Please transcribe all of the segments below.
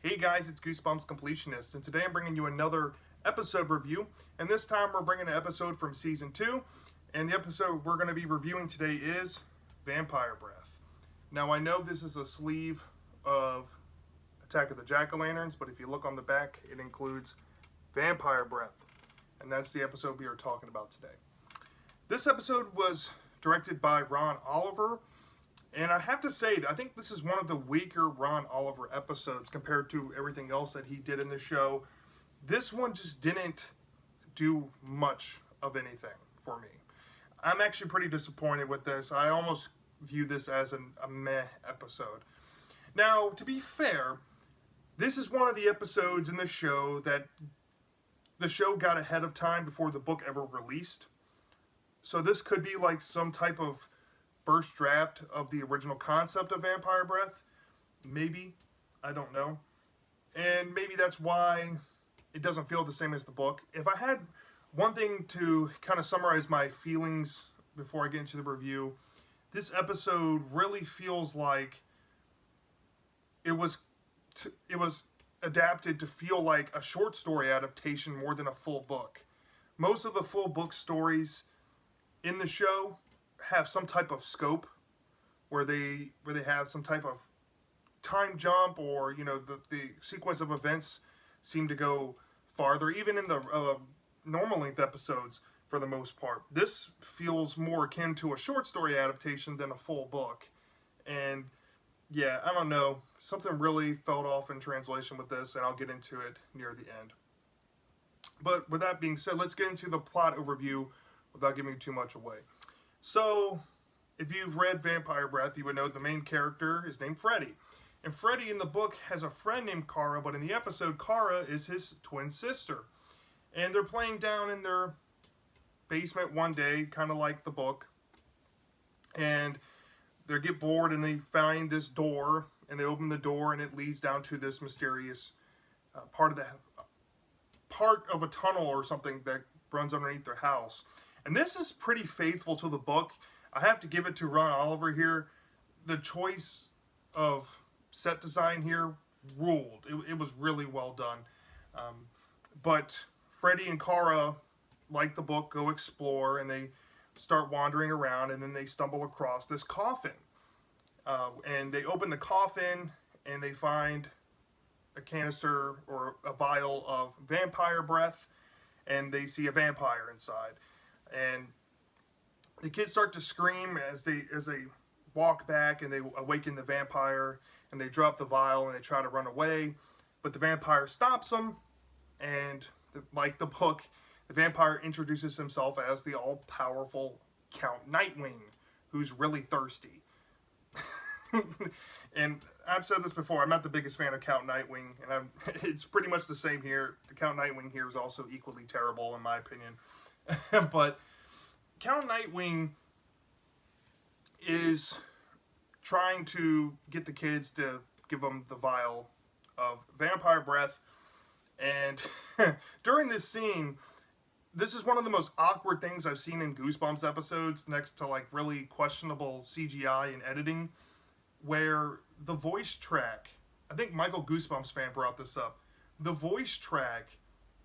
Hey guys, it's Goosebumps Completionist, and today I'm bringing you another episode review, and this time we're bringing an episode from Season 2, and the episode we're going to be reviewing today is Vampire Breath. Now I know this is a sleeve of Attack of the Jack-O-Lanterns, but if you look on the back, it includes Vampire Breath, and that's the episode we are talking about today. This episode was directed by Ron Oliver, and I have to say, I think this is one of the weaker Ron Oliver episodes compared to everything else that he did in the show. This one just didn't do much of anything for me. I'm actually pretty disappointed with this. I almost view this as a meh episode. Now, to be fair, this is one of the episodes in the show that the show got ahead of time before the book ever released. So this could be like some type of first draft of the original concept of Vampire Breath. Maybe. I don't know. And maybe that's why it doesn't feel the same as the book. If I had one thing to kind of summarize my feelings before I get into the review, this episode really feels like it was adapted to feel like a short story adaptation more than a full book. Most of the full book stories in the show have some type of scope where they have some type of time jump, or the sequence of events seem to go farther, even in the normal length episodes for the most part. This feels more akin to a short story adaptation than a full book, and yeah, I don't know, something really felt off in translation with this, and I'll get into it near the end. But with that being said, let's get into the plot overview without giving too much away. So, if you've read Vampire Breath, you would know the main character is named Freddy. And Freddy in the book has a friend named Kara, but in the episode, Kara is his twin sister. And they're playing down in their basement one day, kind of like the book. And they get bored and they find this door, and they open the door, and it leads down to this mysterious part of a tunnel or something that runs underneath their house. And this is pretty faithful to the book. I have to give it to Ron Oliver here. The choice of set design here ruled. It was really well done. But Freddy and Kara, like the book, go explore, and they start wandering around, and then they stumble across this coffin. And they open the coffin, and they find a canister or a vial of vampire breath, and they see a vampire inside. And the kids start to scream as they walk back, and they awaken the vampire, and they drop the vial, and they try to run away, but the vampire stops them, and like the book, the vampire introduces himself as the all-powerful Count Nightwing, who's really thirsty. And I've said this before, I'm not the biggest fan of Count Nightwing, and it's pretty much the same here. The Count Nightwing here is also equally terrible, in my opinion. But Count Nightwing is trying to get the kids to give them the vial of vampire breath. And during this scene, this is one of the most awkward things I've seen in Goosebumps episodes, next to like really questionable CGI and editing, where the voice track, I think Michael Goosebumps fan brought this up, the voice track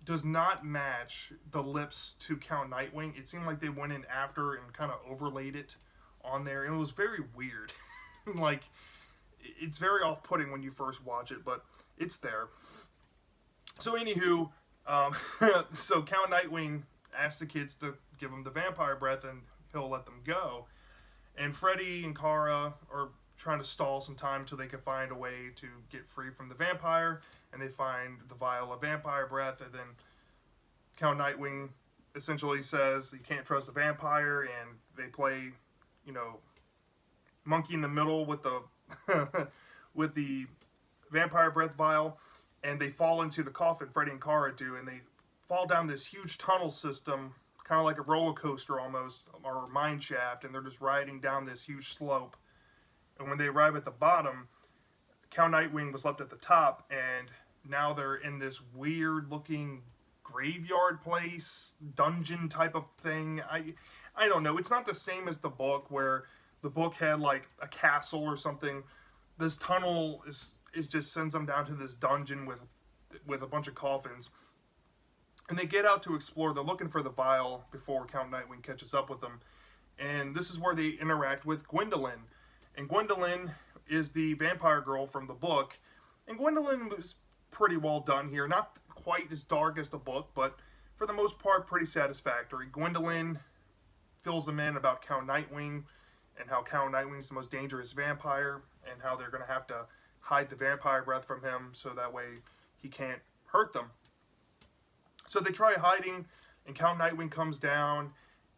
does not match the lips to Count Nightwing. It seemed like they went in after and kind of overlaid it on there. And it was very weird. Like, it's very off-putting when you first watch it, but it's there. So anywho, so Count Nightwing asks the kids to give him the vampire breath, and he'll let them go. And Freddy and Kara are trying to stall some time until they can find a way to get free from the vampire, and they find the vial of vampire breath, and then Count Nightwing essentially says you can't trust the vampire, and they play, monkey in the middle with the with the vampire breath vial, and they fall into the coffin, Freddy and Kara do, and they fall down this huge tunnel system, kind of like a roller coaster almost, or a mine shaft, and they're just riding down this huge slope. And when they arrive at the bottom, Count Nightwing was left at the top, and now they're in this weird-looking graveyard place, dungeon type of thing. I don't know. It's not the same as the book, where the book had like a castle or something. This tunnel is is just sends them down to this dungeon with a bunch of coffins. And they get out to explore. They're looking for the vial before Count Nightwing catches up with them. And this is where they interact with Gwyndolin. And Gwyndolin is the vampire girl from the book. And Gwyndolin was pretty well done here. Not quite as dark as the book, but for the most part, pretty satisfactory. Gwyndolin fills them in about Count Nightwing and how Count Nightwing's the most dangerous vampire and how they're going to have to hide the vampire breath from him so that way he can't hurt them. So they try hiding, and Count Nightwing comes down,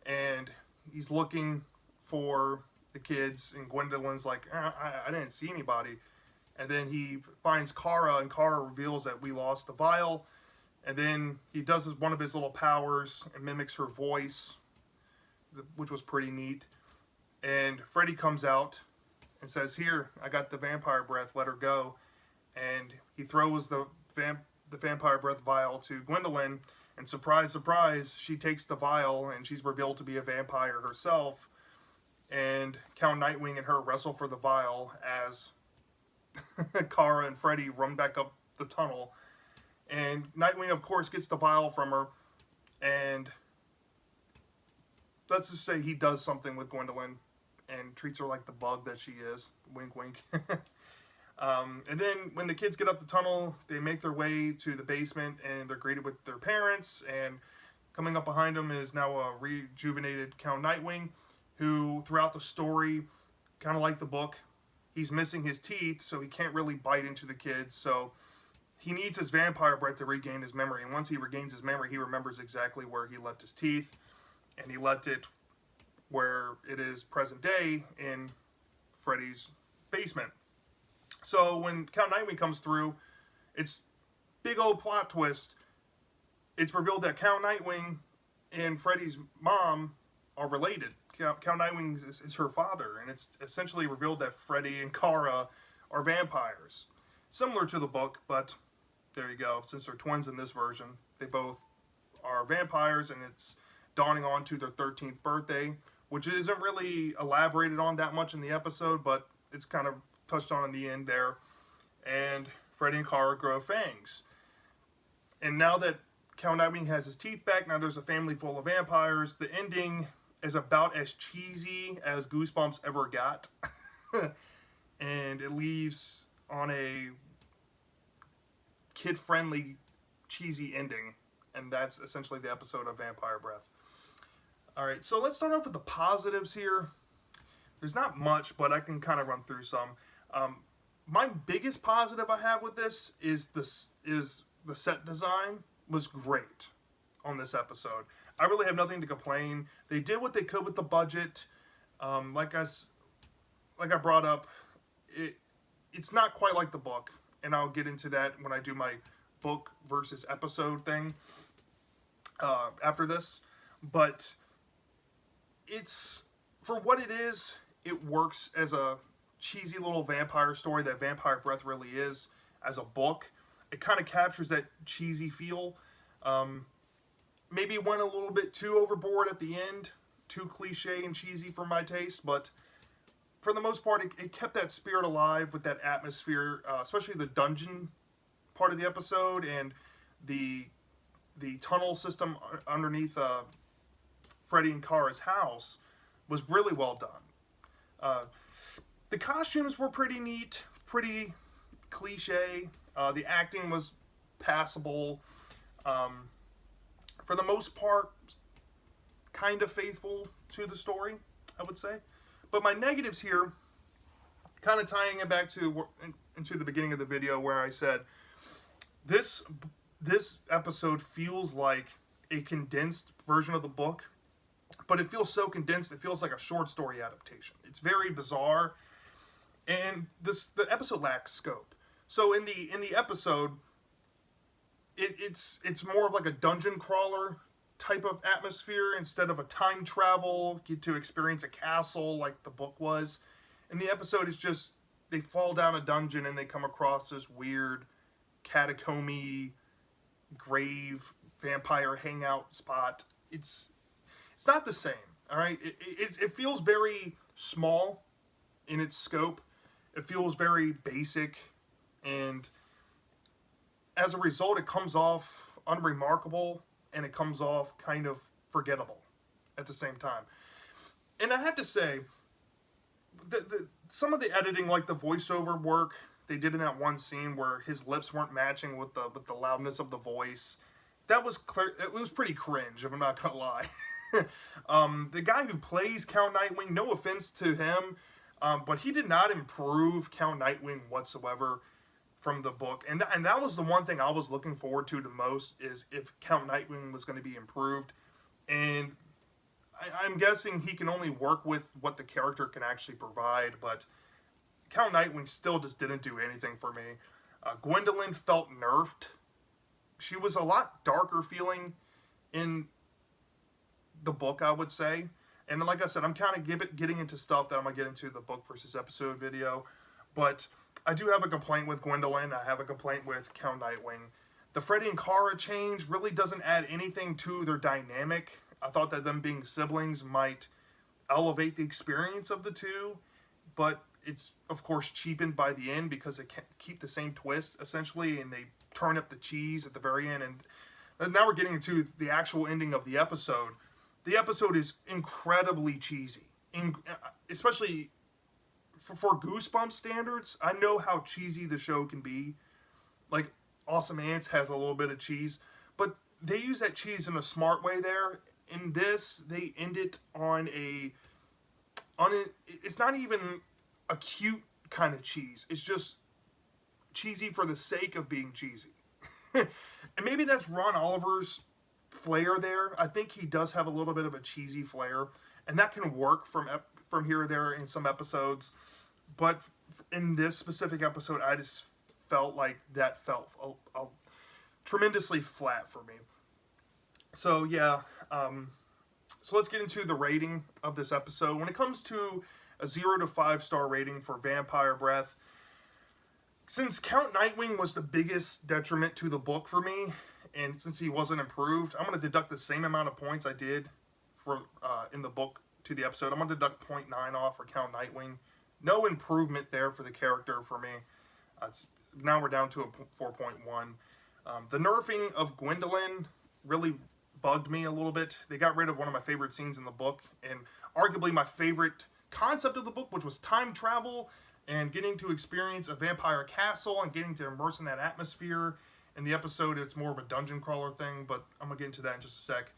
and he's looking for the kids, and Gwyndolin's like, I didn't see anybody. And then he finds Kara, and Kara reveals that we lost the vial. And then he does one of his little powers and mimics her voice, which was pretty neat. And Freddy comes out and says, here, I got the vampire breath, let her go. And he throws the vampire breath vial to Gwyndolin, and surprise, surprise, she takes the vial, and she's revealed to be a vampire herself. And Count Nightwing and her wrestle for the vial as Kara and Freddy run back up the tunnel. And Nightwing, of course, gets the vial from her, and let's just say he does something with Gwyndolin and treats her like the bug that she is. Wink, wink. And then when the kids get up the tunnel, they make their way to the basement, and they're greeted with their parents. And coming up behind them is now a rejuvenated Count Nightwing, who throughout the story, kind of like the book, he's missing his teeth, so he can't really bite into the kids. So he needs his vampire breath to regain his memory. And once he regains his memory, he remembers exactly where he left his teeth. And he left it where it is present day in Freddy's basement. So when Count Nightwing comes through, it's big old plot twist. It's revealed that Count Nightwing and Freddy's mom are related. Count Nightwing is her father, and it's essentially revealed that Freddy and Kara are vampires. Similar to the book, but there you go. Since they're twins in this version, they both are vampires, and it's dawning on to their 13th birthday, which isn't really elaborated on that much in the episode, but it's kind of touched on in the end there. And Freddy and Kara grow fangs. And now that Count Nightwing has his teeth back, now there's a family full of vampires. The ending is about as cheesy as Goosebumps ever got. And it leaves on a kid-friendly, cheesy ending. And that's essentially the episode of Vampire Breath. Alright, so let's start off with the positives here. There's not much, but I can kind of run through some. My biggest positive I have with this is the set design was great on this episode. I really have nothing to complain. They did what they could with the budget. Like I brought up, it's not quite like the book, and I'll get into that when I do my book versus episode thing after this. But it's, for what it is, it works as a cheesy little vampire story that Vampire Breath really is as a book. It kind of captures that cheesy feel. Maybe went a little bit too overboard at the end, too cliche and cheesy for my taste, but for the most part, it kept that spirit alive with that atmosphere, especially the dungeon part of the episode and the tunnel system underneath Freddy and Kara's house was really well done. The costumes were pretty neat, pretty cliche. The acting was passable. For the most part, kind of faithful to the story, I would say. But my negatives here, kind of tying it back to into the beginning of the video where I said, this episode feels like a condensed version of the book, but it feels so condensed, it feels like a short story adaptation. It's very bizarre, and the episode lacks scope. So in the episode, it's more of like a dungeon crawler type of atmosphere instead of a time travel, get to experience a castle like the book was. And the episode is just, they fall down a dungeon and they come across this weird catacomby grave vampire hangout spot. It's not the same, all right? It feels very small in its scope. It feels very basic and as a result, it comes off unremarkable, and it comes off kind of forgettable at the same time. And I have to say, some of the editing, like the voiceover work they did in that one scene where his lips weren't matching with the loudness of the voice, that was clear. It was pretty cringe, if I'm not gonna lie. The guy who plays Count Nightwing, no offense to him, but he did not improve Count Nightwing whatsoever from the book. And that was the one thing I was looking forward to the most, is if Count Nightwing was going to be improved. And I'm guessing he can only work with what the character can actually provide, but Count Nightwing still just didn't do anything for me. Gwyndolin felt nerfed. She was a lot darker feeling in the book, I would say. And like I said, I'm kind of getting into stuff that I'm going to get into the book versus episode video. But I do have a complaint with Gwyndolin. I have a complaint with Count Nightwing. The Freddy and Kara change really doesn't add anything to their dynamic. I thought that them being siblings might elevate the experience of the two, but it's, of course, cheapened by the end because they can't keep the same twist, essentially, and they turn up the cheese at the very end. And now we're getting into the actual ending of the episode. The episode is incredibly cheesy, especially for Goosebumps standards. I know how cheesy the show can be. Like, Awesome Ants has a little bit of cheese, but they use that cheese in a smart way there. In this, they end it on it's not even a cute kind of cheese. It's just cheesy for the sake of being cheesy. And maybe that's Ron Oliver's flair there. I think he does have a little bit of a cheesy flair, and that can work from here or there in some episodes. But in this specific episode, I just felt like that felt tremendously flat for me. So yeah, so let's get into the rating of this episode. When it comes to a 0 to 5 star rating for Vampire Breath, since Count Nightwing was the biggest detriment to the book for me, and since he wasn't improved, I'm going to deduct the same amount of points I did for in the book to the episode. I'm going to deduct 0.9 off for Count Nightwing. No improvement there for the character for me. Now we're down to a 4.1. The nerfing of Gwyndolin really bugged me a little bit. They got rid of one of my favorite scenes in the book, and arguably my favorite concept of the book, which was time travel and getting to experience a vampire castle and getting to immerse in that atmosphere. In the episode, it's more of a dungeon crawler thing, but I'm going to get into that in just a sec.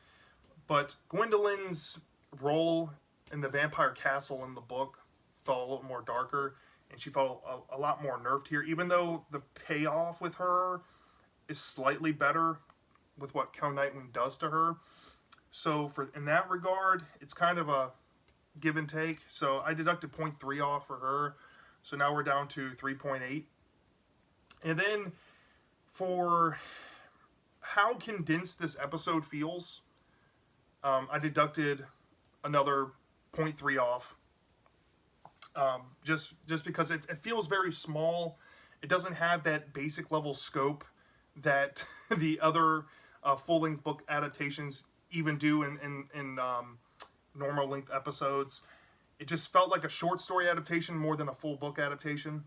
But Gwendolin's role in the vampire castle in the book felt a little more darker, and she felt a lot more nerfed here, even though the payoff with her is slightly better with what Count Nightwing does to her. So in that regard, it's kind of a give and take. So I deducted 0.3 off for her. So now we're down to 3.8. And then for how condensed this episode feels, I deducted another 0.3 off. Just because it feels very small. It doesn't have that basic level scope that the other full-length book adaptations even do in normal length episodes. It just felt like a short story adaptation more than a full book adaptation.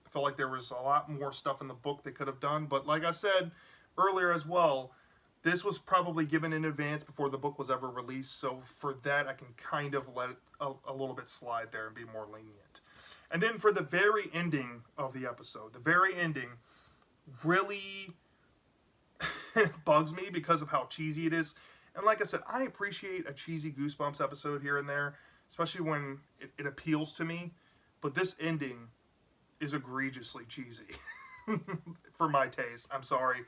I felt like there was a lot more stuff in the book they could have done, but like I said earlier as well, this was probably given in advance before the book was ever released, so for that I can kind of let it a little bit slide there and be more lenient. And then for the very ending of the episode, the very ending really bugs me because of how cheesy it is. And like I said, I appreciate a cheesy Goosebumps episode here and there, especially when it appeals to me. But this ending is egregiously cheesy for my taste. I'm sorry.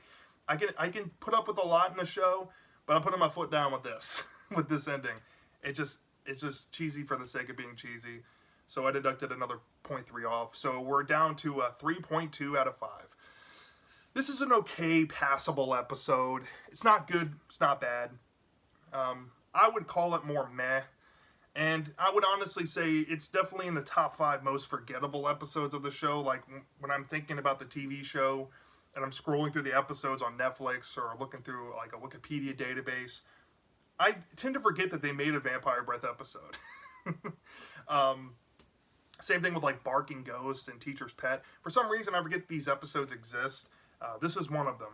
I can put up with a lot in the show, but I'm putting my foot down with this with this ending. It's just cheesy for the sake of being cheesy. So I deducted another 0.3 off. So we're down to a 3.2 out of 5. This is an okay, passable episode. It's not good. It's not bad. I would call it more meh. And I would honestly say it's definitely in the top 5 most forgettable episodes of the show. Like when I'm thinking about the TV show and I'm scrolling through the episodes on Netflix or looking through like a Wikipedia database, I tend to forget that they made a Vampire Breath episode. Same thing with like Barking Ghosts and Teacher's Pet. For some reason, I forget these episodes exist. This is one of them.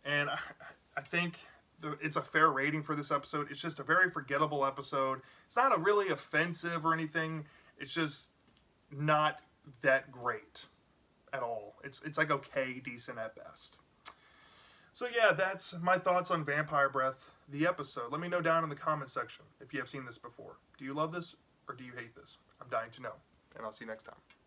And I think it's a fair rating for this episode. It's just a very forgettable episode. It's not a really offensive or anything. It's just not that great at all. It's like okay, decent at best. So yeah, that's my thoughts on Vampire Breath, the episode. Let me know down in the comment section if you have seen this before. Do you love this or do you hate this? I'm dying to know. And I'll see you next time.